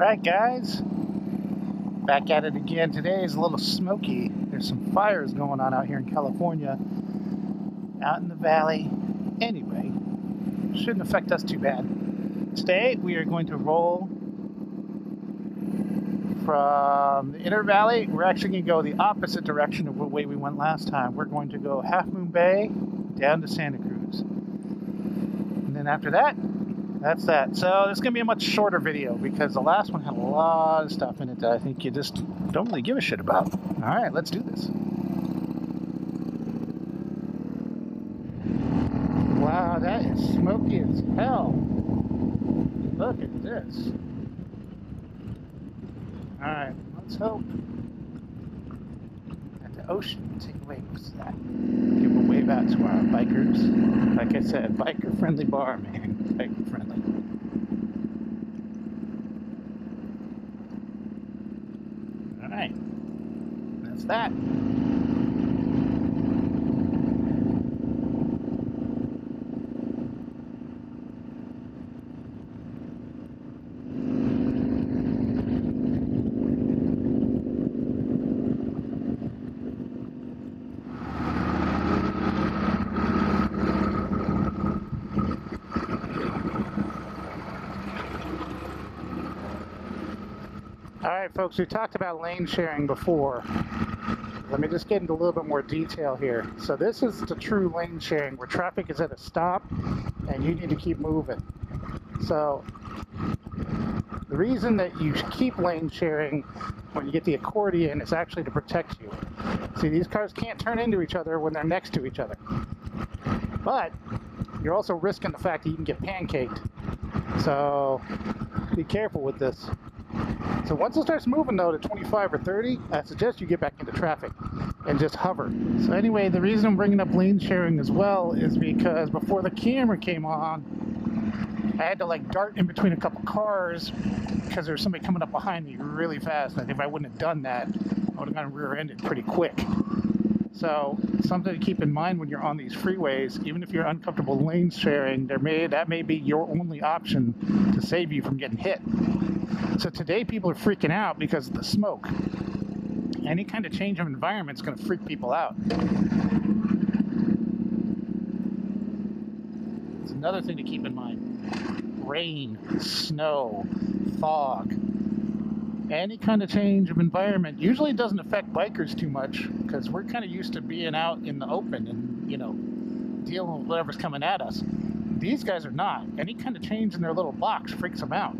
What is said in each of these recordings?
Alright guys, back at it again. Today is a little smoky. There's some fires going on out here in California, out in the valley. Anyway, shouldn't affect us too bad. Today we are going to roll from the inner valley. We're actually going to go the opposite direction of the way we went last time. We're going to go Half Moon Bay down to Santa Cruz. And then after that, that's that. So it's going to be a much shorter video because the last one had a lot of stuff in it that I think you just don't really give a shit about. Alright, let's do this. Wow, that is smoky as hell. Look at this. Alright, let's hope that the ocean will take away most of that. Give a wave out to our bikers. Like I said, biker friendly bar, man. Biker friendly. Alright, that's that. Alright folks, we talked about lane sharing before. Let me just get into a little bit more detail here. So this is the true lane sharing where traffic is at a stop and you need to keep moving. So the reason that you keep lane sharing when you get the accordion is actually to protect you. See, these cars can't turn into each other when they're next to each other. But you're also risking the fact that you can get pancaked. So be careful with this. So once it starts moving though to 25 or 30, I suggest you get back into traffic and just hover. So anyway, the reason I'm bringing up lane sharing as well is because before the camera came on, I had to like dart in between a couple cars because there was somebody coming up behind me really fast. And if I wouldn't have done that, I would have gotten rear-ended pretty quick. So something to keep in mind when you're on these freeways, even if you're uncomfortable lane sharing, that may be your only option to save you from getting hit. So today people are freaking out because of the smoke. Any kind of change of environment is going to freak people out. It's another thing to keep in mind. Rain, snow, fog. Any kind of change of environment usually doesn't affect bikers too much because we're kind of used to being out in the open and, you know, dealing with whatever's coming at us. These guys are not. Any kind of change in their little box freaks them out.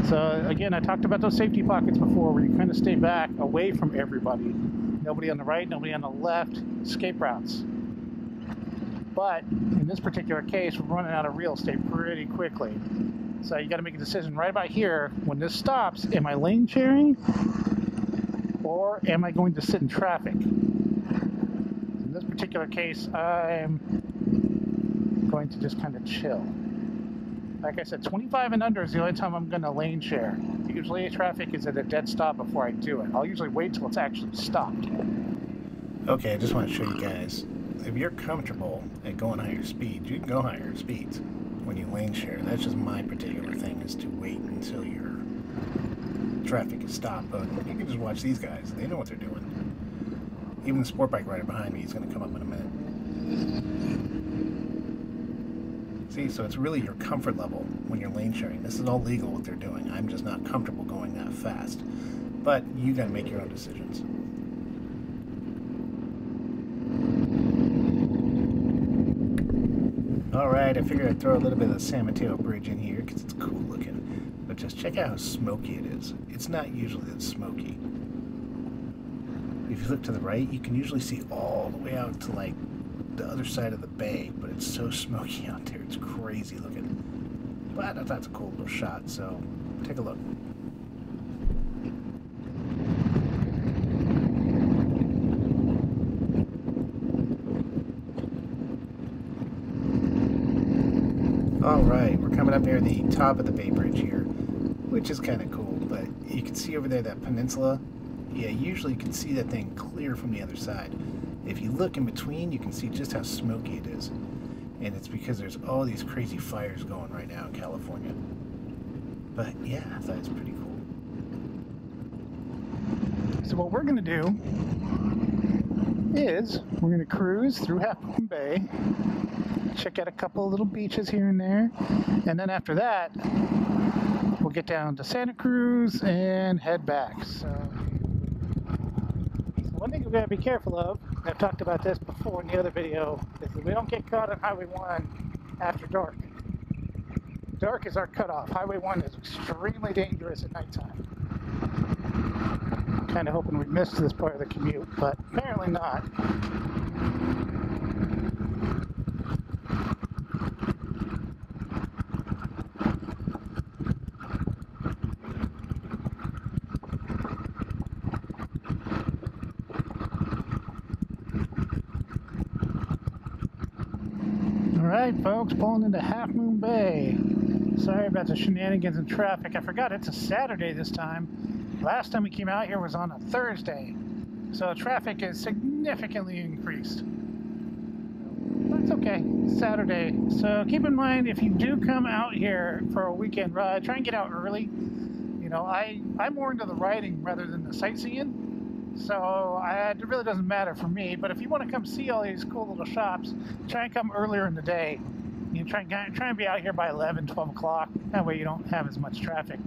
So again, I talked about those safety pockets before where you kind of stay back away from everybody. Nobody on the right, nobody on the left, escape routes. But in this particular case, we're running out of real estate pretty quickly. So you got to make a decision right about here. When this stops, am I lane sharing or am I going to sit in traffic? In this particular case, I'm going to just kind of chill. Like I said, 25 and under is the only time I'm going to lane share. Usually traffic is at a dead stop before I do it. I'll usually wait till it's actually stopped. Okay, I just want to show you guys. If you're comfortable at going higher speeds, you can go higher speeds when you lane share. That's just my particular thing, is to wait until your traffic is stopped. But you can just watch these guys. They know what they're doing. Even the sport bike rider behind me is going to come up in a minute. See, so it's really your comfort level when you're lane sharing. This is all legal what they're doing. I'm just not comfortable going that fast. But you got to make your own decisions. Alright, I figured I'd throw a little bit of the San Mateo Bridge in here because it's cool looking. But just check out how smoky it is. It's not usually that smoky. If you look to the right, you can usually see all the way out to like the other side of the bay, but it's so smoky out there. It's crazy looking. But I thought that's a cool little shot, so take a look. Alright, we're coming up near the top of the Bay Bridge here, which is kind of cool, but you can see over there that peninsula. Yeah, usually you can see that thing clear from the other side. If you look in between, you can see just how smoky it is. And it's because there's all these crazy fires going right now in California. But yeah, I thought it was pretty cool. So what we're gonna do is we're gonna cruise through Half Moon Bay, check out a couple of little beaches here and there, and then after that we'll get down to Santa Cruz and head back. So one thing we gotta be careful of, I've talked about this before in the other video, is that we don't get caught on Highway 1 after dark. Dark is our cutoff. Highway 1 is extremely dangerous at nighttime. Kind of hoping we missed this part of the commute, but apparently not. Alright folks, pulling into Half Moon Bay. Sorry about the shenanigans and traffic. I forgot it's a Saturday this time. Last time we came out here was on a Thursday. So traffic is significantly increased. That's okay, it's Saturday. So keep in mind, if you do come out here for a weekend ride, try and get out early. You know, I'm more into the riding rather than the sightseeing. So it really doesn't matter for me, but if you want to come see all these cool little shops, try and come earlier in the day. You know, try and be out here by 11, 12 o'clock. That way you don't have as much traffic.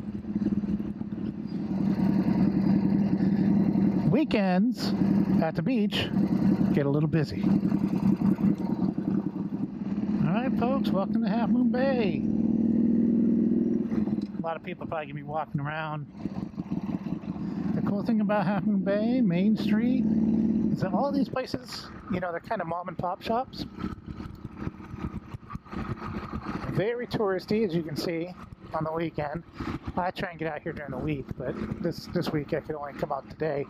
Weekends at the beach get a little busy. Alright folks, welcome to Half Moon Bay. A lot of people probably gonna be walking around. The cool thing about Half Moon Bay, Main Street, is that all these places, you know, they're kind of mom and pop shops. Very touristy, as you can see, on the weekend. I try and get out here during the week, but this week I could only come out today.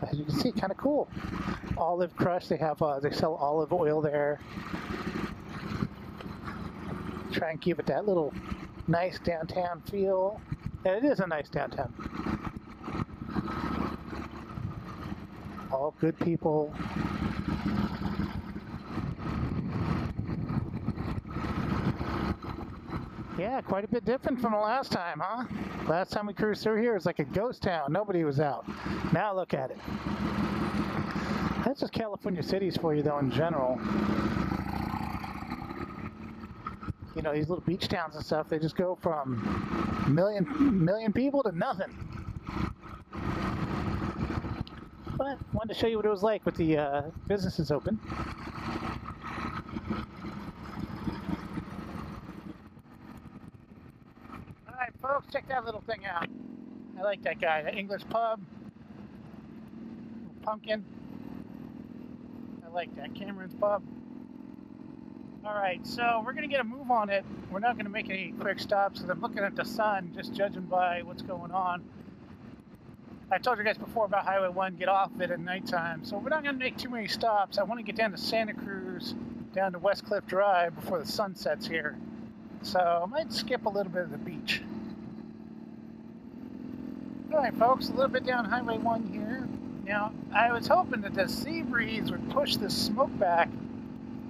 As you can see, kind of cool. Olive Crush, they sell olive oil there. Try and keep it that little nice downtown feel. And it is a nice downtown. All good people. Yeah, quite a bit different from the last time, huh? Last time we cruised through here, it was like a ghost town. Nobody was out. Now look at it. That's just California cities for you, though, in general. You know, these little beach towns and stuff, they just go from million people to nothing. But wanted to show you what it was like with the businesses open. Alright folks, check that little thing out. I like that guy, the English pub. Pumpkin. I like that, Cameron's Pub. Alright, so we're going to get a move on it. We're not going to make any quick stops because I'm looking at the sun, just judging by what's going on. I told you guys before about Highway 1, get off it at nighttime, so we're not going to make too many stops. I want to get down to Santa Cruz, down to West Cliff Drive before the sun sets here. So I might skip a little bit of the beach. Alright folks, a little bit down Highway 1 here. Now, I was hoping that the sea breeze would push this smoke back,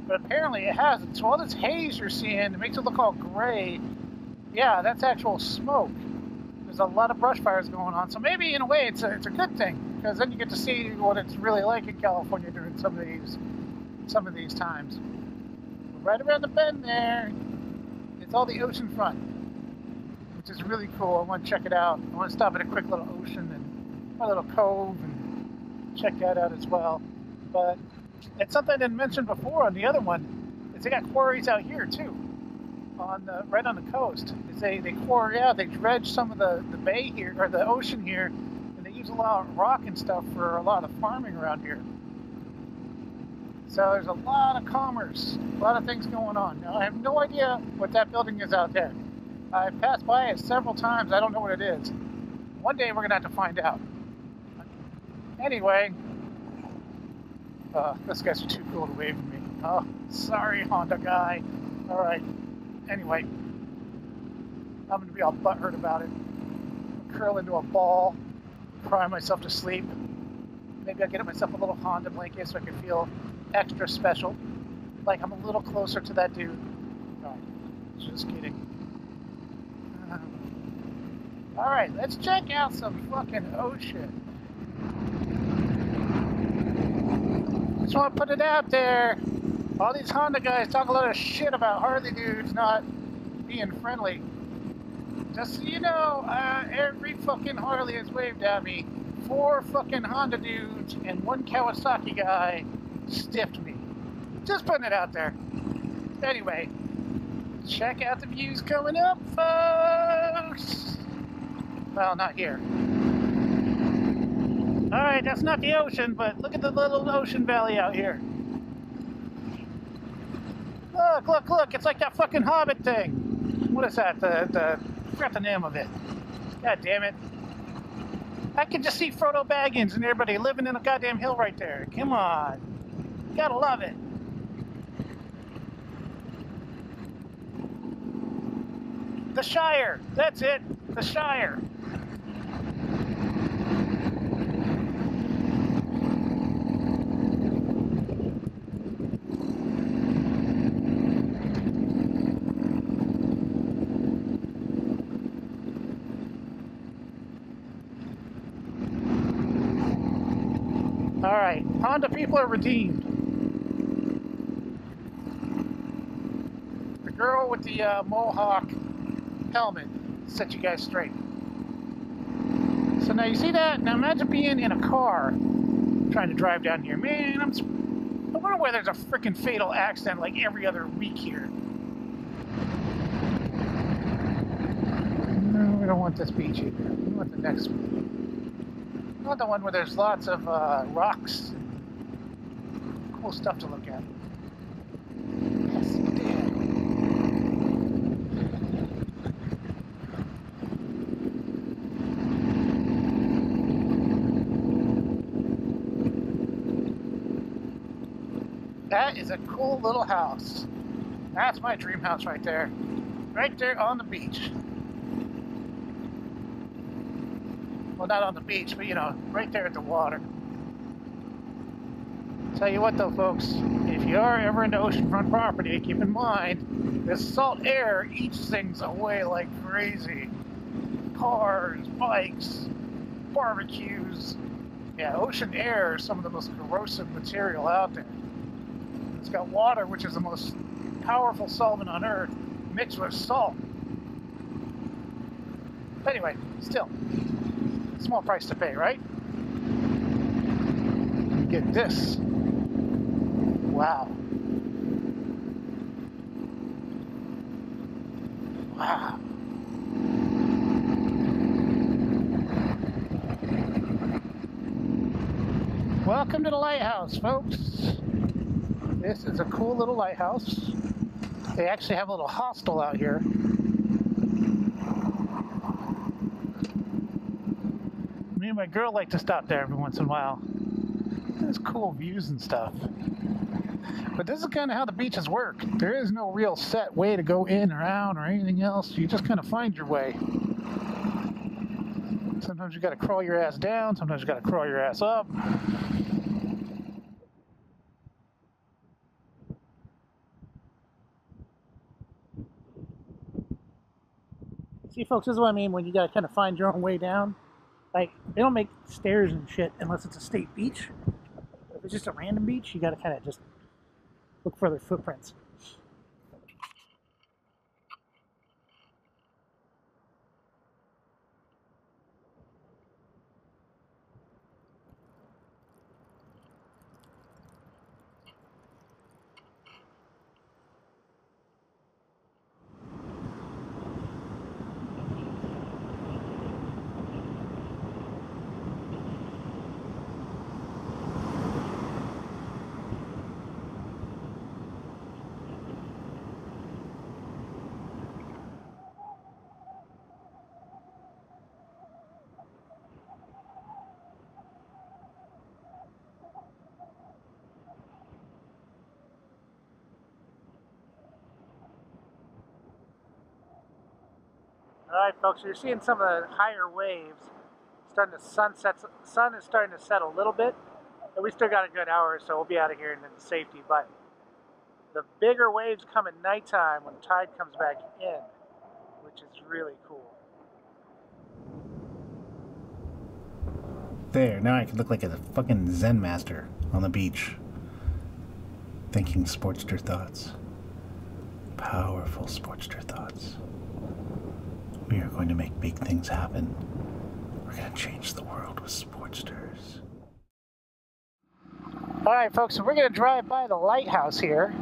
but apparently it hasn't. So all this haze you're seeing, it makes it look all gray. Yeah, that's actual smoke. There's a lot of brush fires going on. So maybe in a way it's a good thing, because then you get to see what it's really like in California during some of these times. Right around the bend there, it's all the ocean front, which is really cool. I want to check it out. I want to stop at a quick little ocean and a little cove and check that out as well. But it's something I didn't mention before on the other one, is they got quarries out here too, right on the coast. They quarry out, they dredge some of the bay here, or the ocean here, and they use a lot of rock and stuff for a lot of farming around here. So there's a lot of commerce, a lot of things going on. Now I have no idea what that building is out there. I've passed by it several times, I don't know what it is. One day we're gonna have to find out. Anyway, those guys are too cool to wave at me. Oh, sorry, Honda guy. Alright, anyway, I'm going to be all butthurt about it. I'll curl into a ball, cry myself to sleep. Maybe I'll get myself a little Honda blanket so I can feel extra special. Like I'm a little closer to that dude. No, just kidding. Alright, let's check out some fucking ocean. Just want to put it out there. All these Honda guys talk a lot of shit about Harley dudes not being friendly. Just so you know, every fucking Harley has waved at me. 4 fucking Honda dudes and 1 Kawasaki guy stiffed me. Just putting it out there. Anyway, check out the views coming up, folks. Well, not here. Alright, that's not the ocean, but look at the little ocean valley out here. Look, look, look, it's like that fucking Hobbit thing. What is that? I forgot the name of it. God damn it. I can just see Frodo Baggins and everybody living in a goddamn hill right there. Come on. You gotta love it. The Shire. That's it. The Shire. Alright, Honda people are redeemed. The girl with the Mohawk helmet set you guys straight. So now you see that? Now imagine being in a car trying to drive down here. Man, I wonder why there's a freaking fatal accident like every other week here. No, we don't want this beach either. We want the next one. We want the one where there's lots of rocks. Cool stuff to look at. Yes, damn. That is a cool little house. That's my dream house right there. Right there on the beach. Well, not on the beach, but you know, right there at the water. Tell you what though, folks, if you are ever into oceanfront property, keep in mind, this salt air eats things away like crazy. Cars, bikes, barbecues. Yeah, ocean air is some of the most corrosive material out there. It's got water, which is the most powerful solvent on Earth, mixed with salt. But anyway, still, small price to pay, right? You get this. Wow. Wow. Welcome to the lighthouse, folks. This is a cool little lighthouse. They actually have a little hostel out here. Me and my girl like to stop there every once in a while. There's cool views and stuff. But this is kind of how the beaches work. There is no real set way to go in or out or anything else. You just kind of find your way. Sometimes you got to crawl your ass down. Sometimes you got to crawl your ass up. See, folks, this is what I mean when you got to kind of find your own way down. Like, they don't make stairs and shit unless it's a state beach. If it's just a random beach, you got to kind of just look for their footprints. Alright, folks, you're seeing some of the higher waves starting to sun is starting to set a little bit, but we still got a good hour, so we'll be out of here and in safety. But the bigger waves come at nighttime when the tide comes back in, which is really cool. there. Now I can look like a fucking Zen master on the beach. Thinking Sportster thoughts. Powerful Sportster thoughts. We are going to make big things happen. We're going to change the world with Sportsters. Alright folks, so we're going to drive by the lighthouse here.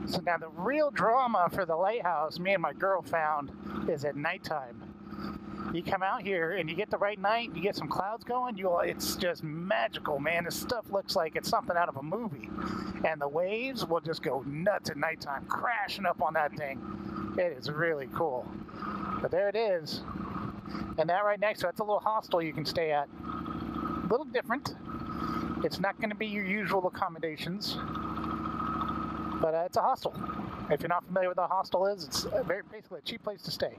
So now the real drama for the lighthouse me and my girl found is at nighttime. You come out here and you get the right night, you get some clouds going, it's just magical, man. This stuff looks like it's something out of a movie. And the waves will just go nuts at nighttime, crashing up on that thing. It is really cool. But there it is. And that right next to it's a little hostel you can stay at. A little different. It's not going to be your usual accommodations. But it's a hostel. If you're not familiar with what a hostel is, it's basically a cheap place to stay.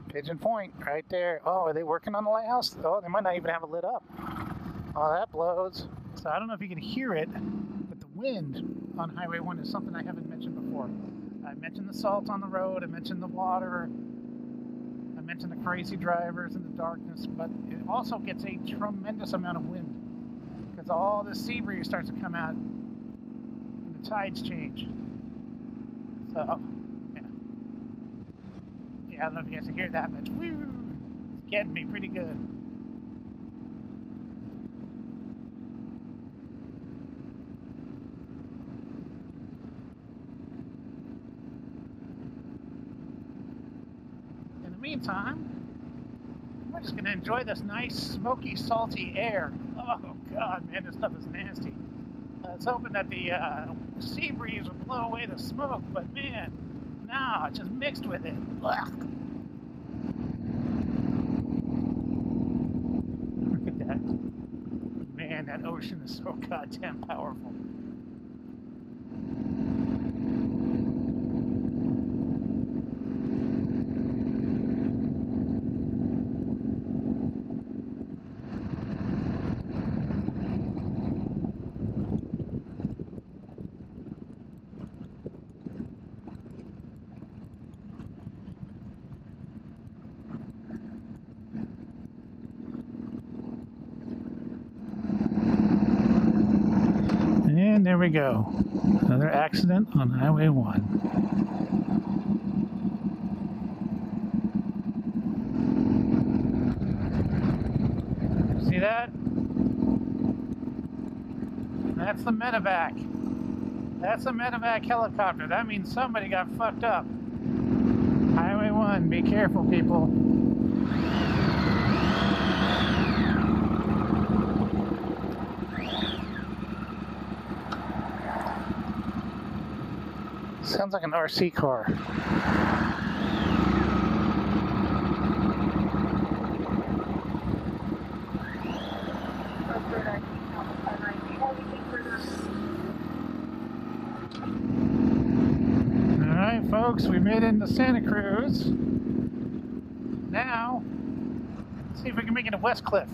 Pigeon Point, right there. Oh, are they working on the lighthouse? Oh, they might not even have it lit up. Oh, that blows. So I don't know if you can hear it, but the wind on Highway 1 is something I haven't mentioned before. I mentioned the salt on the road, I mentioned the water, I mentioned the crazy drivers and the darkness, but it also gets a tremendous amount of wind because all the sea breeze starts to come out and the tides change. So, I don't know if you guys can hear that, but woo, it's getting me pretty good. In the meantime, we're just going to enjoy this nice, smoky, salty air. Oh, God, man, this stuff is nasty. I was hoping that the sea breeze would blow away the smoke, but man, no, it just mixed with it. Ugh. Look at that. Man, that ocean is so goddamn powerful. And there we go. Another accident on Highway 1. See that? That's the medevac. That's a medevac helicopter. That means somebody got fucked up. Highway 1, be careful, people. Sounds like an RC car. Alright folks, we made it into Santa Cruz. Now, let's see if we can make it to Westcliff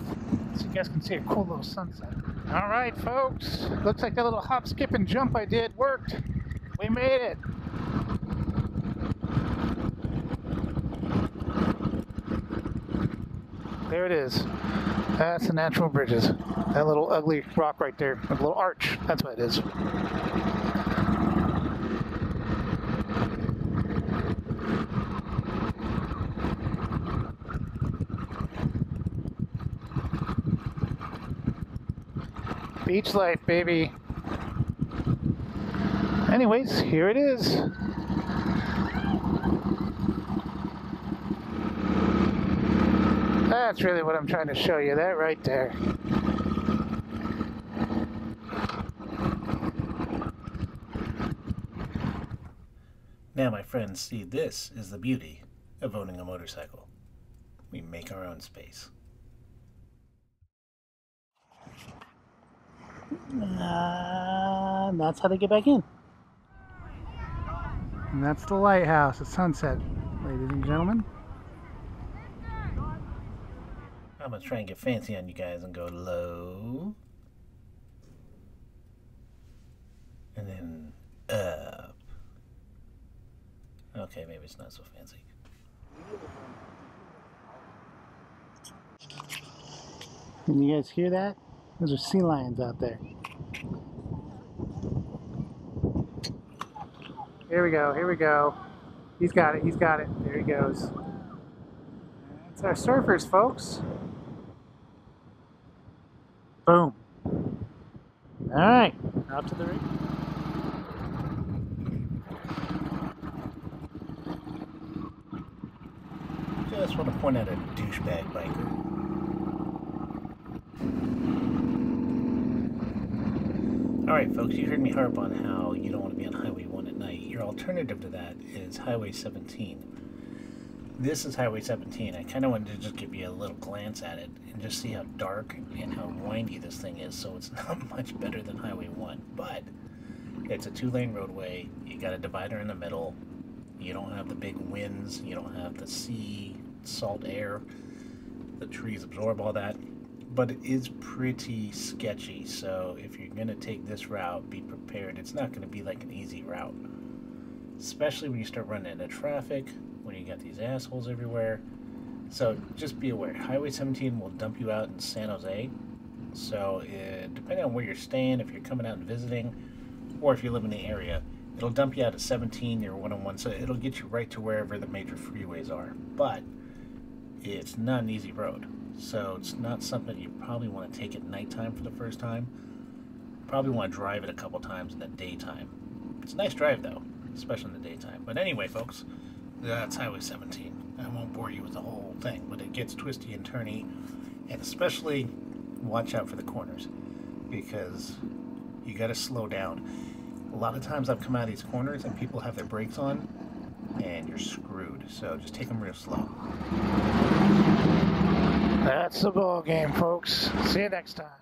so you guys can see a cool little sunset. Alright folks, looks like that little hop, skip, and jump I did worked. We made it! There it is. That's the natural bridges. That little ugly rock right there. A little arch. That's what it is. Beach life, baby. Anyways, here it is. That's really what I'm trying to show you, that right there. Now, my friends, see, this is the beauty of owning a motorcycle. We make our own space. That's how they get back in. And that's the lighthouse at sunset, ladies and gentlemen. I'm gonna try and get fancy on you guys and go low. And then up. Okay. Okay, maybe it's not so fancy. Can you guys hear that? Those are sea lions out there. Here we go, here we go. He's got it, he's got it. There he goes. That's our surfers, folks. Boom. All right, out to the rig. Just want to point out a douchebag biker. Alright folks, you heard me harp on how you don't want to be on Highway 1 at night. Your alternative to that is Highway 17. This is Highway 17. I kind of wanted to just give you a little glance at it and just see how dark and how windy this thing is, so it's not much better than Highway 1. But it's a 2-lane roadway, you got a divider in the middle, you don't have the big winds, you don't have the sea, salt air, the trees absorb all that. But it is pretty sketchy, so if you're going to take this route, be prepared. It's not going to be like an easy route, especially when you start running into traffic, when you got these assholes everywhere. So just be aware, Highway 17 will dump you out in San Jose, so depending on where you're staying, if you're coming out and visiting, or if you live in the area, it'll dump you out at 17 near 101, so it'll get you right to wherever the major freeways are. But it's not an easy road. So it's not something you probably want to take at nighttime for the first time. Probably want to drive it a couple times in the daytime. It's a nice drive though, especially in the daytime. But anyway folks, that's Highway 17. I won't bore you with the whole thing, but it gets twisty and turny, and especially watch out for the corners, because you got to slow down. A lot of times I've come out of these corners and people have their brakes on and you're screwed, so just take them real slow. That's the ball game, folks. See you next time.